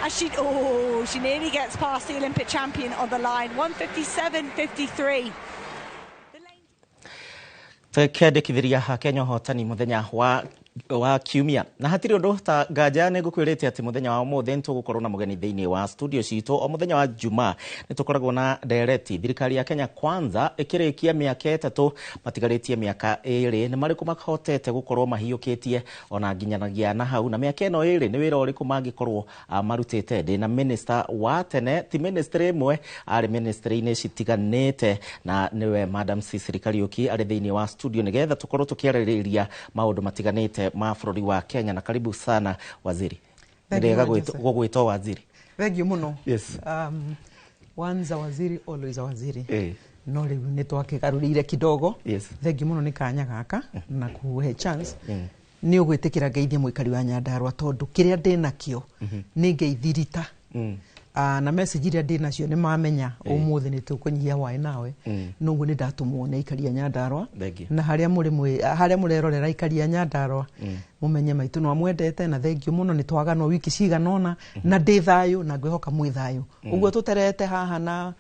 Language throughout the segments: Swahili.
She nearly gets past the Olympic champion on the line. 1:57.53. Tekendekithiria Kenya hotani muthenya wa kiumia na hatiri undu ta nganja ne ngukwirite ati muthenya wa muthe ntugukorwo na mugeni thiini wa studio citu o muthenya wa juma nitukoragwo na direct thirikari ya Kenya Kwanza ikirikia miaka 3 matigaritie miaka 2 ni mariku makahotete gukorwo mahiukitie ona nginyanagia na hau na miaka eno 2 ni wira uriku mangikorwo marutite ndi na minister wa tene ti minister imwe ari ministry-ini citiganite na niwe Madam Cecily Kariuki ari thiini wa studio nigetha tukorwo tukiaririria maundu matiganite ma bururi wa Kenya na karibu sana waziri. Ndega gwito waziri. Thank you muno. Yes. Once a waziri always a waziri. No riu ni twakigarurire kidogo. Yes. Thank you muno ni kanya gaka na kuhe chance. Ni ugwitikira ngeithie muikari wa Nyandarua tondu kiria ndinakio ni ngeithirita. Na message iria ndinacio ni mamenya umuthi ni tukunyia wae nawe nungu ni ndatumwo ni ikari ya Nyandarua na haria murerorera ikari ya Nyandarua mumenye maitu no mwendete na thank you muno ni twagano wiki ciganona na ndi thayo na ngwihoka mwi thayo uguo tuterete haha na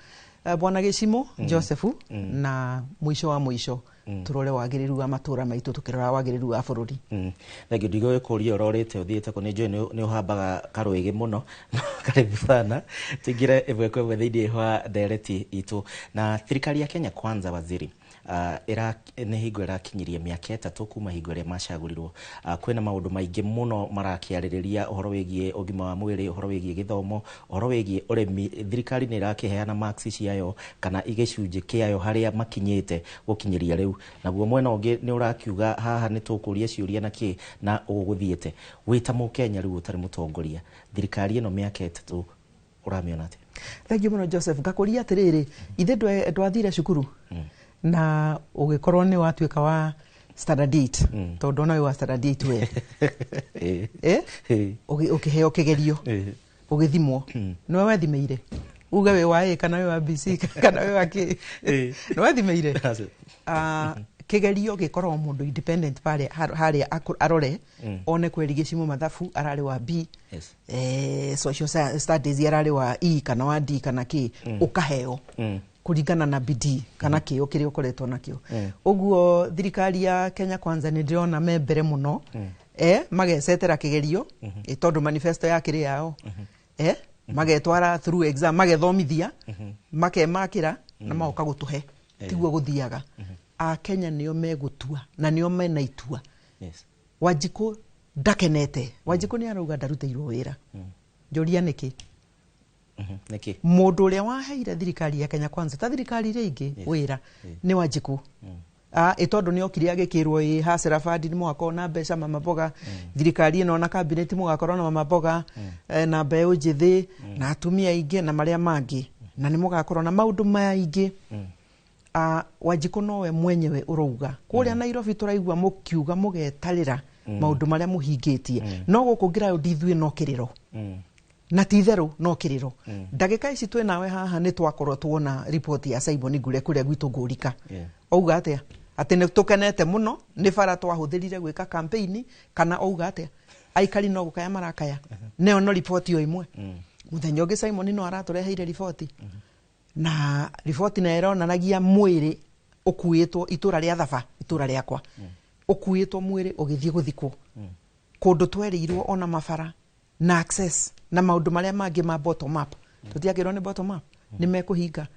bwana Gicimo Josephu na mwisho wa mwisho turore wagiriru wa matura maitu tukirora wagiriru wa bururi. Thank you digo kuria ororete uthiete ko nejo ni uhambaga karuigi muno karibu sana tigire evekwe thiini wa direct itu na thirikari ya Kenya Kwanza waziri era ne hingo irakinyirie miaka 3 kuma hingo ria macagurirwo kwina maundu maingi muno marakiaririria uhoro wigie ugima wa mwiri uhoro wigie githomo uhoro wigie uremi thirikari ni irakiheana marks ciayo kana igicunje kiayo haria makinyite gukinyiria riu naguo mwena ungi ni urakiuga haha ni tukuria ciuria naki na uguthiete wita mu Kenya riu utari mutongoria thirikari ino miaka 3 uramiona ati. Thank you muno Joseph gakuria atiriri ithe ndwathire cukuru na ugikorwo ni watuika wa standard 8 tondu na wa standard 8 we ukiheo kigerio ugithimwo no wethimeire uga we wa kana we wa BC kana we wa K no wethimeire kigerio gikorwo mundu independent pale haria arore one kweri Gicimo mathabu arari wa B social studies arari wa E kana wa D kana K ukaheo kuringana na bidii kana kio kiri ukoretwo nakio uguo thirikari ya Kenya Kwanza ni ndiona membere muno magecetera kigerio tondu manifesto ya kiri yao magetwara through exam magethomithia makemakira na maoka gutuhe tiguo guthiaga a Kenya nio megutua na nio mena itua. Wanjiku ndakenete Wanjiku ni arauga ndaruteirwo wira njoria niki niki mundu uria waheire thirikari ya Kenya Kwanza ta thirikari ringi wira ni Wanjiku itondu ni okiri agikirwo hasira fadi ni mwako na mbeca mama boga thirikari ino na cabinet mugakorwo na mama boga na mbeu njithi na atumia ingi na maria mangi na ni mugakorwo na maundu maingi Wanjiku nowe mwenyewe urouga kuria Nairobi turaigua mukiuga mugetarira maundu maria muhingitie no gukungira ndithwe no kiriro na titheru no kiriro ndagika ici twe nawe haha ni twakorwo tuona report ya Simon Ngure kuria gwitu ngurika ouga atia ati ni tukenete muno ni bara twahuthirire gwika campaign kana ouga atia aikari no gukaya marakaya neo no report yo imwe muthenya ungi Simon no aratureheire report na report na ironanagia mwiri ukuitwo itura ria Thaba itura riakwa ukuitwo mwiri ugithie guthikwo kundu twerirwo ona mabara na access na maundu maria mangi ma bottom up tutiagirwo ni bottom up ni mekuhinga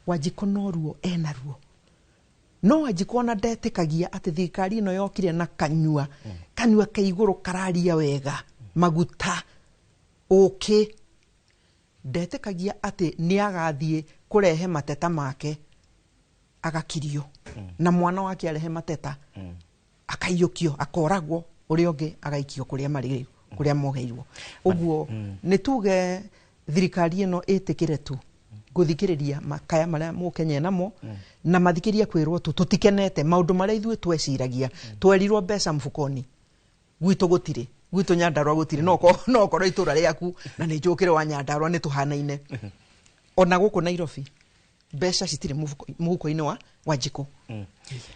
Wanjiku noruo enaruo no Wanjiku ona ndetikagia ati thirikari ino yokire na kanyua ka iguru kararia wega maguta ndetikagia ati ni agathie kurehe mateta make agakirio na mwana wake arehe mateta akaiyukio akoragwo uri ungi agaikio kuria mari kuria mogeirwo uguo ni tuge thirikari ino itikire tu guthikiriria makaya maria mukenye namo na mathikiria kwirwo tutikenete maundu maria ithuĩ tweciragia twerirwo mbeca mfukoni gwitu gutire gwitu Nyandarua gutire no korwo itura riaku na ni njukire wa Nyandarua ni tuhanaine ona guku Nairobi mbeca citire muhuko-ini wa Wanjiku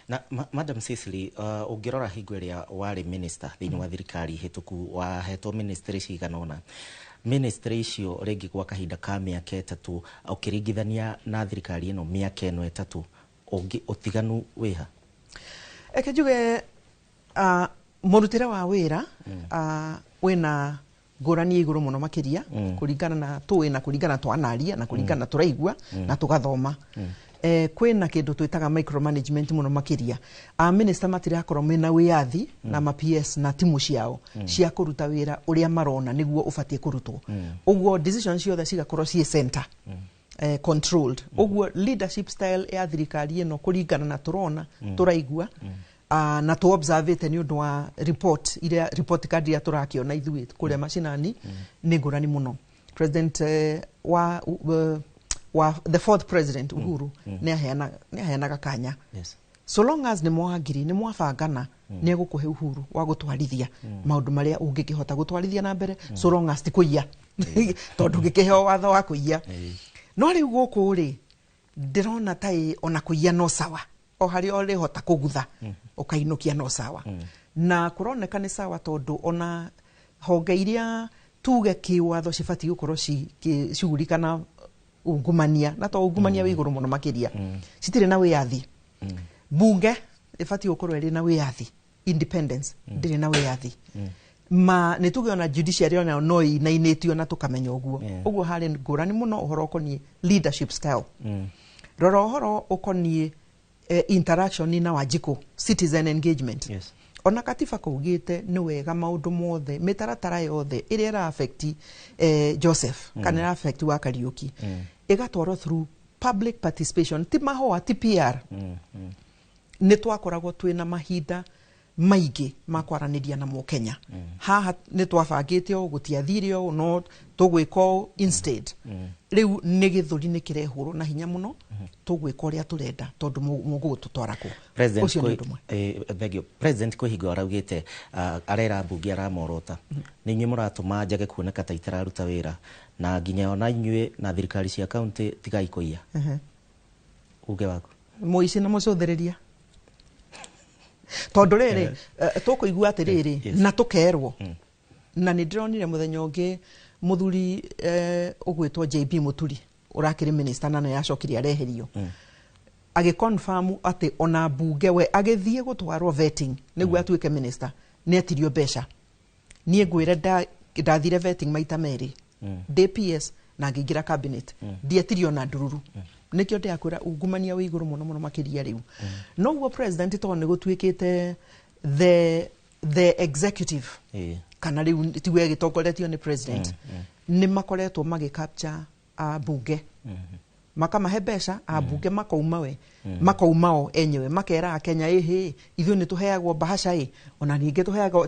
na Madam Cecily ungirora hingo iria wari minister thiini wa thirikari hituku wa heto ministry ciganona ministry icio rĩngĩ gwa kahinda ka mĩaka 3 ũkĩringithania na thirikari ĩno mĩaka 3 ũtiganu wĩha? Eke njuge mũrutĩre wa wĩra wĩna ngũrani igũrũ mũno makĩria kũringana na kũringana twanaria na kũringana tũraigua na tũgathoma. Kwĩna kĩndũ twĩtaga micromanagement mũno makĩria. Minister matirakorwo mena wĩyathi na ma PS na timu ciao cia kũruta wĩra ũrĩa marona nĩguo ũbatie kũrutwo. Ũguo decisions ciothe cigakorwo ciĩ center controlled. Ũguo leadership style ya thirikari ĩno kũringana na tũrona tũraigua na tu observate ni ũndũ wa report card ya tũrakĩona ithuĩ kũrĩa macinani nĩ ngũrani mũno. President wa the fourth president Uhuru nĩ aheanaga kanya. So long as nĩ mwabangana nĩ egũkũhe uhuru wa gũtwarithia maũndũ marĩa ũngĩkĩhota gũtwarithia na mbere, so long as ti kũiya tondũ ngĩkĩheo watho wa kũiya. No rĩu gũkũ rĩ ndĩrona ta ona kũiya no sawa, o harĩ o rĩhota kũgutha ũkainũkia no sawa. Na kũroneka nĩ sawa tondũ ona honge iria tuge kĩwatho cibatiĩ gũkorwo cigurikana ungumania na to ungumania wĩ igũrũ mũno makĩria citirĩ na wĩyathi. Bunge ĩbatiĩ gũkorwo ĩrĩ na wĩyathi, independence ndĩrĩ na wĩyathi. Nĩ tuge ona judiciary ona no inainĩtio na tũkamenya ũguo. Ũguo harĩ ngũrani mũno ũhoro ũkoniĩ leadership style. Rora ũhoro ũkoniĩ interaction na Wanjiku, citizen engagement. Ona katiba kaugĩte nĩ wega maũndũ mothe mĩtaratara yothe ĩrĩa ĩra affect Joseph kana ĩra affect wa Kariuki ĩgatwarwo through public participation, ti mahoa ti PR. Nĩ twakoragwo twĩna mahinda maingĩ ma kwaranĩria na Mũkenya. Haha nĩ twabangĩte o gũtiathire o no tũgwĩka instead. Rĩu nĩ gĩthũri nĩ kĩrehũrwo na hinya mũno tũgwĩka ũrĩa tũrenda tondũ mũgũtũtwara kũ. President Kũhinga araugĩte arera mbunge aramorota. Nĩ inyuĩ mũratũma njage kuoneka ta itararuta wĩra na nginya ona inyuĩ na thirikari cia kaunti tigai kũiya. Uge waku mũici na mũcũthĩrĩria tondũ rĩrĩ tũkũigua atĩrĩrĩ na tũkerwo. Na nĩ ndĩronire mũthenya ũngĩ mũthuri ũgwĩtwo JB Mũturi ũrakĩrĩ minister na yacokire areherio agĩconfirm atĩ ona mbunge we agĩthiĩ gũtwarwo vetting nĩguo atuĩke minister nĩ atirio mbeca. Niĩ ngwĩre ndathire vetting maita merĩ, DPS na ngĩingĩra cabinet ndietirio na ndururu. Nikio ndiakwira ungumania wĩ igũrũ mũno mũno makĩria rĩu. No guo president to nĩ gũtuĩkĩte the executive kana rĩu tiwe gĩtongoretio nĩ president nĩ makoretwo magĩcapture bunge makamahe mbeca bunge makauma o enyewe makera Kenya ithuĩ nĩ tũheagwo bahasha ona ningĩ tũheagwo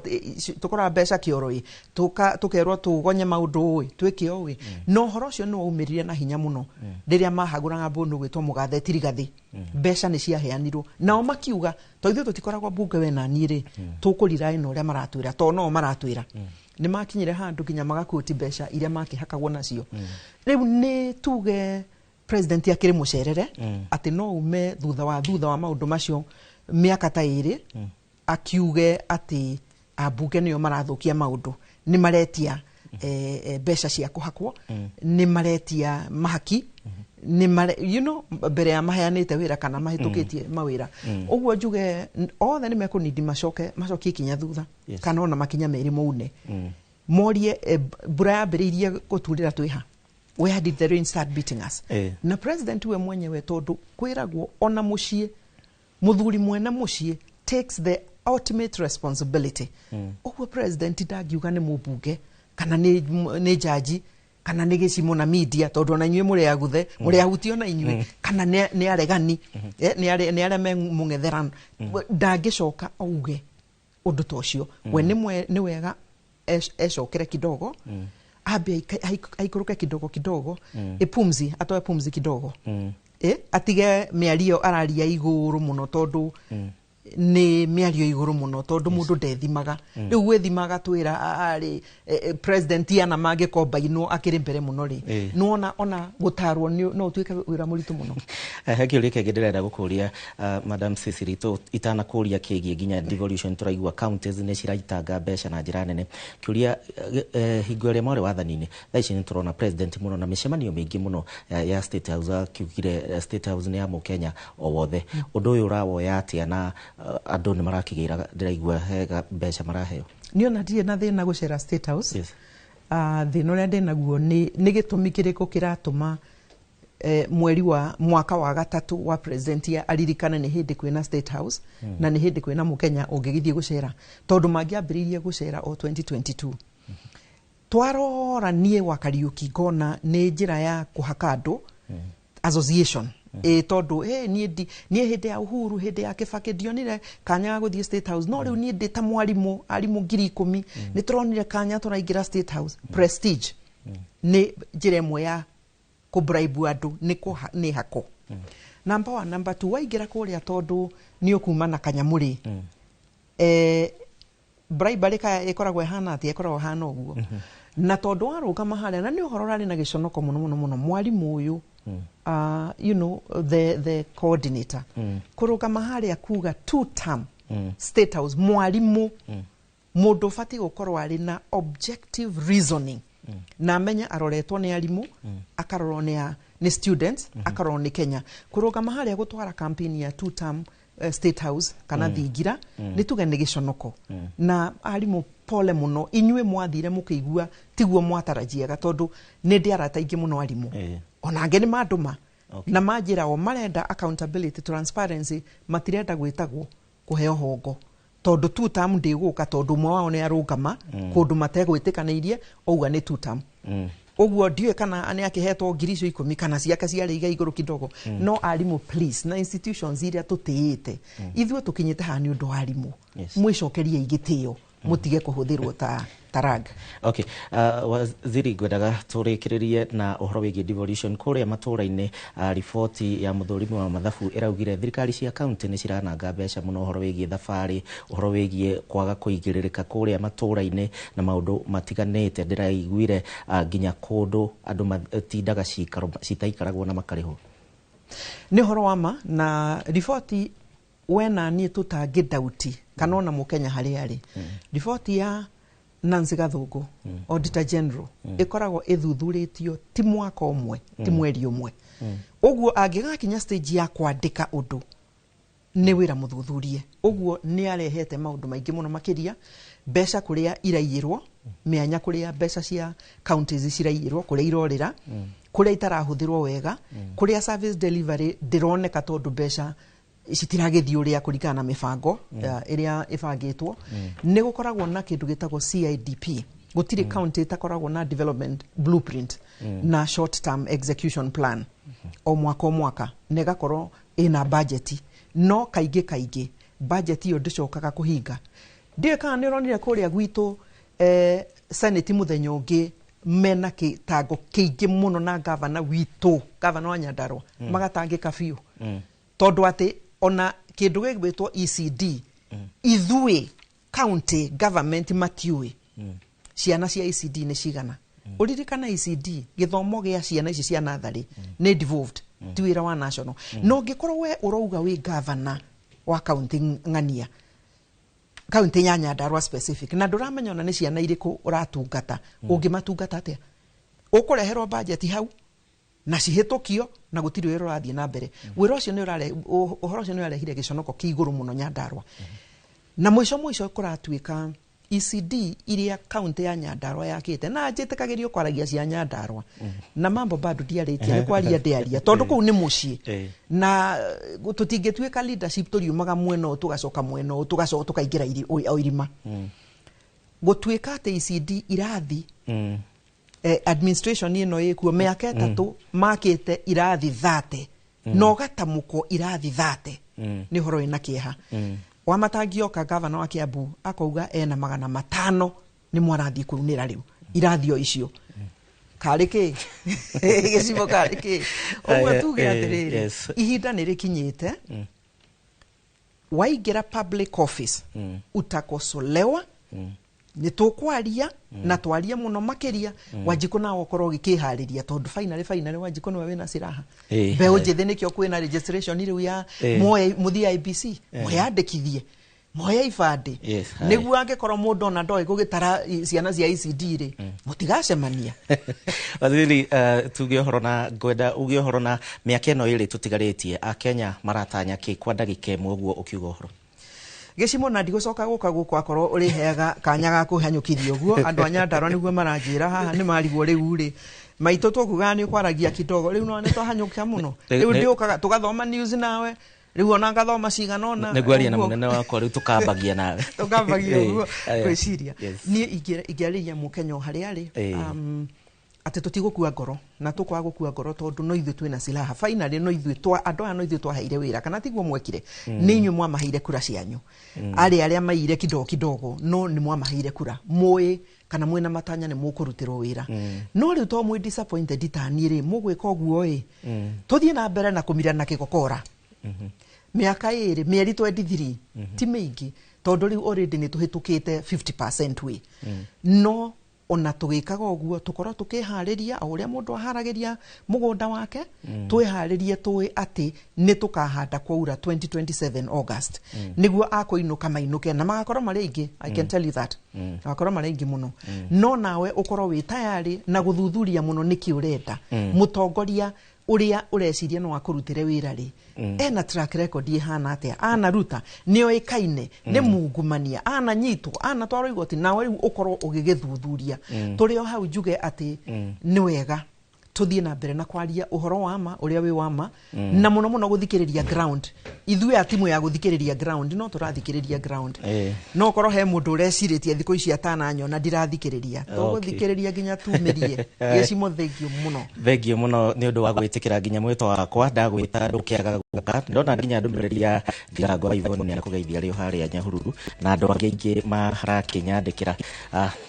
tũkora mbeca kĩoro tũkerwo tũgonye maũndũ twĩke no horo ũcio nĩ waumirire na hinya mũno rĩrĩa mahagũraga mbũndũ gwĩtwo Mũgathe Tirigathi. Mbeca nĩ ciaheanirwo nao makiuga to ithuĩ tũtikoragwo bunge we na niĩ tũkũrira ĩno ũrĩa maratwĩra to no maratwĩra nĩ makinyire handũ nginya magakũti mbeca iria makĩhakagwo nacio. Rĩu nĩ tuge president akĩrĩ mũcerere atĩ no ume thutha wa maũndũ macio mĩaka ta ĩrĩ akiuge atĩ ambunge nĩo marathũkia maũndũ, nĩ maretia mbeca cia kũhakwo, nĩ maretia mahaki, mbere ya maheanĩte wĩra kana mahĩtũkĩtie mawĩra. Ũguo njuge othe nĩ mekũnindi macokie kinya thutha kana ona makinya merĩ maune morie mbura yambĩrĩirie gũturĩra twĩha. Where did the rain start beating us? Na president we mwenyewe tondu kwiragwo ona muciĩ muthuri mwene muciĩ takes the ultimate responsibility. Ũguo president ndagiuga nĩ mũmbunge kana nĩ jaji kana nĩ gĩcimo na media tondu ona inyuĩ mũrĩ aguthe mũrĩ ahutio na inyuĩ kana nĩ aregani nĩ arĩa meng'ung'ethera ndangĩcoka auge ũndũ ta ũcio. We nĩ wega ecokere kidogo abe aikoroke kidogo epumzi atoe pumzi kidogo atige miario araria iguru muno tondu ni miario iguru muno tondu mundu ndethimaga riu gwithimaga twira ari president yana mange kombaino akiri mbere muno ri nuona ona gutarwo no utwike wira muritu muno haki urike ndirenda gukuria madam Cecily to itana kuria kigie ginya devolution turaigua counties ne ciraitanga mbeca na njira nene kuria hingo ria mori wathani-ini thaici ni turona president muno na micemanio mingi muno ya state house kiugire state house ni ya Mukenya o wothe undu uyu urawoya atia na andu ni marakigira ndiraigua hega mbeca maraheo niona ndie na thina gucera state house thina uria ndi naguo ni gitumi kiriko kiratuma mweri wa mwaka wa gatatu wa president ya aririkana ni hindi kwina state house na ni hindi kwina Mukenya ungigithie gucera tondu mangiambiririe gucera o 2022 twarora nie wa Kariuki ngona ni njira ya kuhaka andu association tondu nie hindi ya Uhuru hindi ya Kibaki ndionire kanya guthie state house no riu nie ndi ta mwarimu arimu 10,000 ni turonire kanya turaingira state house prestige ni njira imwe ya kubraibu andu ni hako number 1 number 2 waingira kuria tondu ni ukuma na kanyamuri bribery ka ikoragwo hana ati ikoragwo hana uguo na tondu waruga maharia na ni uhoro rari na giconoko muno mwarimu uyu you know the coordinator kuruga maharia kuga 2 term state house mwarimu mundu fati gukorwo ari na objective reasoning na menya aroretwo ni arimu akarorwo ni students akarorwo ni Kenya kuruga maharia gutwara campaign ya 2 term state house kana thingira ni tuge ni giconoko na arimu pole muno inywe mwathire mukigua tiguo mwatarajiaga tondu ni ndi arataingi muno arimu ona ngeni maduma na majira o marenda accountability transparency matirenda gwitagwo kuheo hongo tondu 2 term ndiguka tondu mwa wao ni arungama kundu mategwitikanirie ouga ni 2 term oguo ndiwe kana ane akihetwo ngirisho 10 kana ciake ciari iga iguru kidogo no arimu please na institutions iria tutiite ithuo tukinyite hani undu arimu mwicokerie igitio mutige kuhuthirwo ta tarag okay waziri gwedaga turikiririe na uhoro wigi devolution kuria matura-ini ripoti ya muthurimi wa mathabu iraugire thirikari cia county ni cirananga mbeca muno uhoro wigi thabari uhoro wigi kwaga kuigiririka kuria matura-ini na maundu matiganite ndiraiguire ginya kundu andu matindaga citaikaragwo na makariho ni horo wama na ripoti wena ni tutangidauti kana ona Mukenya hari ari ripoti ya Nancy Gathungu Auditor General ikoragwo ithuthuritio ti mwaka umwe ti mweri umwe uguo angigakinya stage ya kwandika undu ni wira muthuthurie uguo ni arehete maundu maingi muno makiria mbeca kuria iraiyirwo mianya kuria mbeca cia counties ciraiyirwo kuria irorira kuria itarahuthirwo wega kuria service delivery ndironeka tondu mbeca citiragithii uria kurikana na mifango iria ifangitwo ni gukoragwo na kindu gitagwo CIDP gutire county itakoragwo na development blueprint na short term execution plan o mwaka negakorwo ina budget no kaige budget iyo ndicokaga kuhinga ndiye kana ni ronire kuria gwitu senate muthenya ungi mena kitango kiingi muno na governor witu governor wa Nyandarua magatangika biu tondu ati ona kindu gigwitwo ECD ithui county government matiui ciana cia ECD ni cigana uririkana ECD githomo gia ciana ici cia nathari ni devolved tiwira wa national no ngikorwo we urouga wi governor wa county ngania county ya Nyandarua specific na nduramenya ona ni ciana iriku uratungata ungimatungata atia ukureherwo budget hau na cihitukio na gutiri wira urathie na mbere wira ucio ni uhoro ucio ni urehire giconoko kiiguru muno Nyandarua na mwico kuratuika ECD iria county ya Nyandarua yakite na njitikagirio kwaragia cia Nyandarua na mambo bado diaritie ni kwaria ndiaria tondu kuu ni mucii na tutingituika leadership turiumaga mweno tugacoka mweno tugacoka tukaingira irima gutuika ate ECD irathi administration ino ikuo miaka 3 makite irathi 30 no gatamuko irathi 30 ni horo ina kieha wa matangioka governor wa Kiambu akauga ena 500 ni mwarathi kurunira riu irathio icio kariki gicibo kariki o tuge atiriri ihinda ni rikinyite waigera public office utakosolewa ni tukwaria na twaria muno makiria Wanjiku na okorwo gikihariria tondu finally Wanjiku niwe wina siraha beo njithe nikio kwina registration iri ya muthia IBC mwiyandikithie moya ibande niguo angikorwo mundu ona ndoe gugitara ciana cia ICD ri mutigacemania Waziri tuge horo na gwenda uge horo na miaka ino iri tutigaritie a Kenya maratanya ki kwa ndagika imwe guo ukiuga horo Gicimo na ndigucoka guka guko akorwo uri heaga kanya ga kuhanyukithio guo andu anyandarwa niguo maranjira haha ni marigwo riu ri maito tukuga ni kwaragia kidogo riu no ne twahanyukia muno riu ndiukaga tugathoma news nawe riu ona ngathoma ciganona negwaria na munene wakwa riu tukambagia nawe tukambagia kwiciria ni igeria Mukenya hari ari ate tutigukua ngoro na tukwa gukua ngoro tondu no ithu twina silaha finally no ithu twa andu no ithu twaheire wira kana tiguo mwekire ni inyu mwamaheire kura cianyu aria maire kidogo no ni mwamaheire kura mui kana mwina matanya ni mukurutirwo wira no riu to mwe disappointed itani ri mugwika oguo tuthie na mbere na kumira na kigokora miaka iri mieri 23 ti mingi tondu riu already ni tuhitukite 50% we no ona tugikaga oguo tukorwo tukihariria uria mundu aharagiria mugunda wake twiharirie tuwe ati ni tukahanda kwaura 2027 August niguo akoinuka mainuke na magakorwo mari ingi I can tell you that magakorwo mari ingi muno no nawe ukorwo wi tayari na guthuthuria muno niki urenda mutongoria uria ureciria no akurutire wira ri ena track record ihana atia ana ruta nio ikaine ni mungumania ana nyito ana twaro igoti nawe ukorwo ugigithuthuria turio hau juge ati ni wega tuthie na mbere na kwaria uhoro wa ma uria wi wa ma na muno guthikiriria ground ithuĩ a timu ya guthikiriria ground no turathikiriria ground no korwo he mundu ureciritie thikũ ici atana nyona ndirathikiriria to guthikiriria nginya tumirie Gicimo thengio muno ni undu wa gwitikira nginya mwito wakwa ndagwita ndukiaga guka ndona nginya ndumiriria Thirango wa Ivoni ni akugeithia rio haria Nyahururu na andu angi marakinyandikira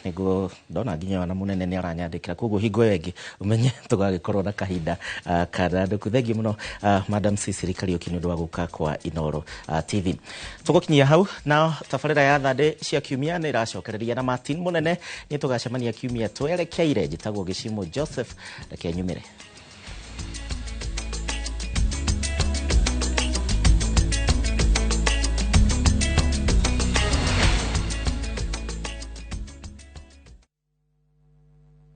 niguo ndona nginya wana munene ni aranyandikira koguo hingo yengi umenye tugagikorwo na kahinda kana ndukuthengi muno Madam Cecily Kariuki ni undu wa guka kwa Inoro TV tugukinyia hau na tabarira ya thande cia kiumia ni iracokereria na Martin munene ni tugacemania kiumia twerekeire njitagwo Gicimo Joseph reke nyumire